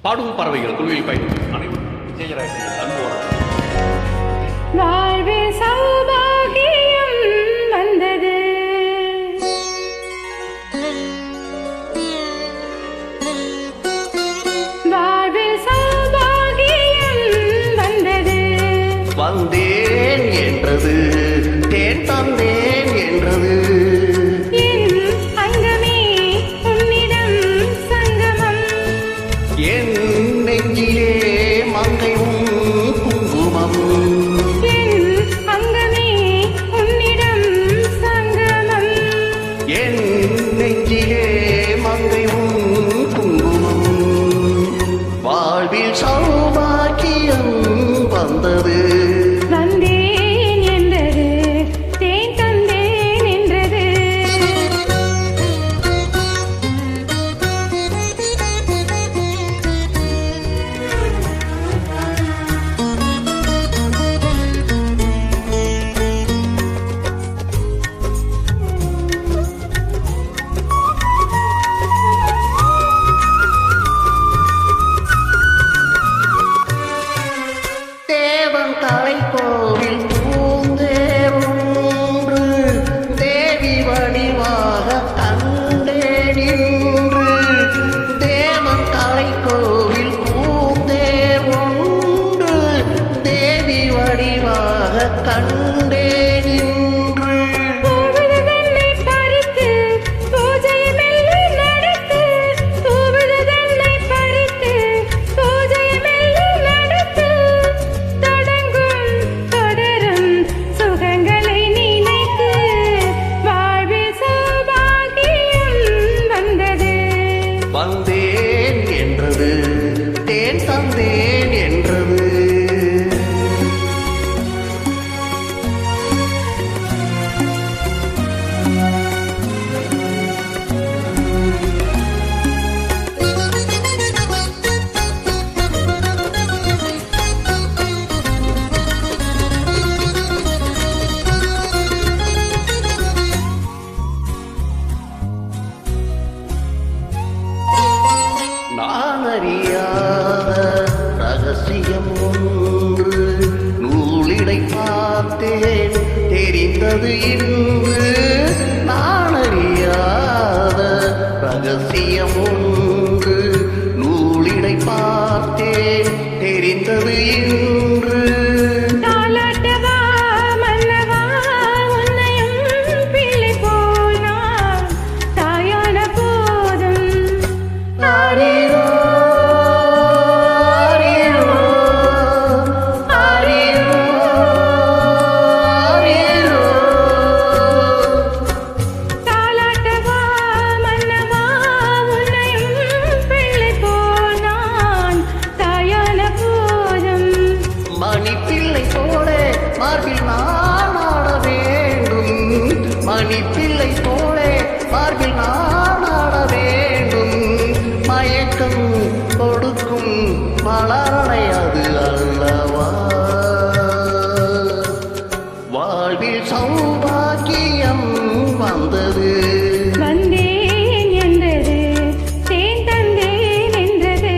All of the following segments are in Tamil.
பாடும் பறவைகள் குழுவில் பயணிக்கும் அனைவரும் விஜயராஜ் அன்போடு வாழ்வில் சௌபாகியம் வந்தது. வாழ்வில் சௌபாகியம் வந்தது. வந்தேன் என்றது தேன் தந்தேன் என்றது. என் அங்கமே உன்னிடம் சங்கமம். என் நெஞ்சிலே மங்கையும் குங்குமம். என் அங்கமே உன்னிடம் சங்கமம். என் நெஞ்சிலே மங்கையும் குங்குமம். வாழ்வில் சௌபாக்கியம் வந்தது. வந்தேன் என்றது தேன் தந்தேன் என்றது. தேவன் தலை கோவில் பூந்தேவொன்று தேவி வடிவாக கண்டேன் இன்று. தேவன் தலை கோவில் பூந்தேவொன்று தேவி வடிவாக கண்டேன் இன்று. பூவிதழை பறித்து பூஜை மெல்ல நடத்து. பூவிதழை பறித்து பூஜை மெல்ல நடத்து. தொடங்கும் தொடரும் சுகங்களை நினைத்து வாழ்வில் சௌபாகியம் வந்தது. வந்தேன் என்றது தேன் தந்தேன் என்றது. நான் அறியாத ரகசியம் ஒன்று நூலிடை பார்த்தேன் தெரிந்தது இன்று. நான் அறியாத ரகசியம் ஒன்று நூலிடை பார்த்தேன் தெரிந்தது இன்று. தாலாட்டவா மன்னவா உன்னையும் பிள்ளை போல் நான் தாயான போதும். ஆரிரோ, ஆரிரோ, ஆரிரோ, ஆரிரோ. தாலாட்டவா மன்னவா உன்னையும் பிள்ளை போல் நான் தாயான போதும். மணிப்பிள்ளை போல மார்பில் நான் ஆட வேண்டும். மணிப்பிள்ளை போல மார்பில் நான் ஆட வேண்டும். மயக்கம் கொடுக்கும் மலரணை அது அல்லவா. வாழ்வில் சௌபாக்கியம் வந்தது. வந்தேன் என்றது தேன் தந்தேன் என்றது.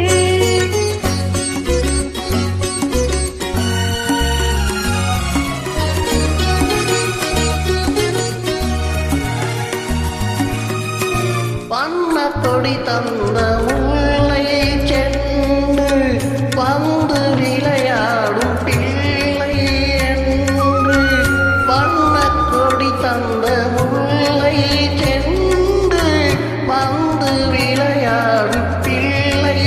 வண்ணத்தொடி தந்த முல்லை சென்று வந்து விளையாடும் பிள்ளை என்று. வண்ணக்கொடி தந்த முல்லை சென்று வந்து விளையாடும் பிள்ளை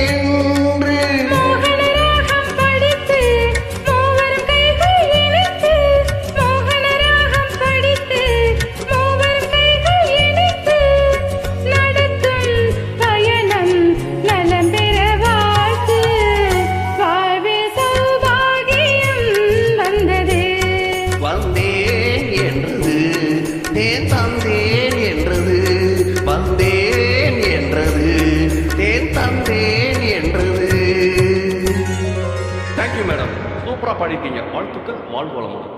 என்று. மோகனராகம் படித்து மூவரும் கைகள் இணைத்து. மோகனராகம் படித்து மூவரும் கைகள் இணைத்து. நடத்தும் பயணம் நலம் பெற வாழ்த்து. வாழ்வில் சௌபாகியம் வந்தது. வந்தேன் என்றது தேன் தந்தேன் என்றது. வந்தேன் என்றது தேன் தந்தேன் என்றது. தேங்க்யூ மேடம், சூப்பராக பாடிருக்கீங்க. வாழ்த்துக்கள், வாழ்வு வளமுடன்.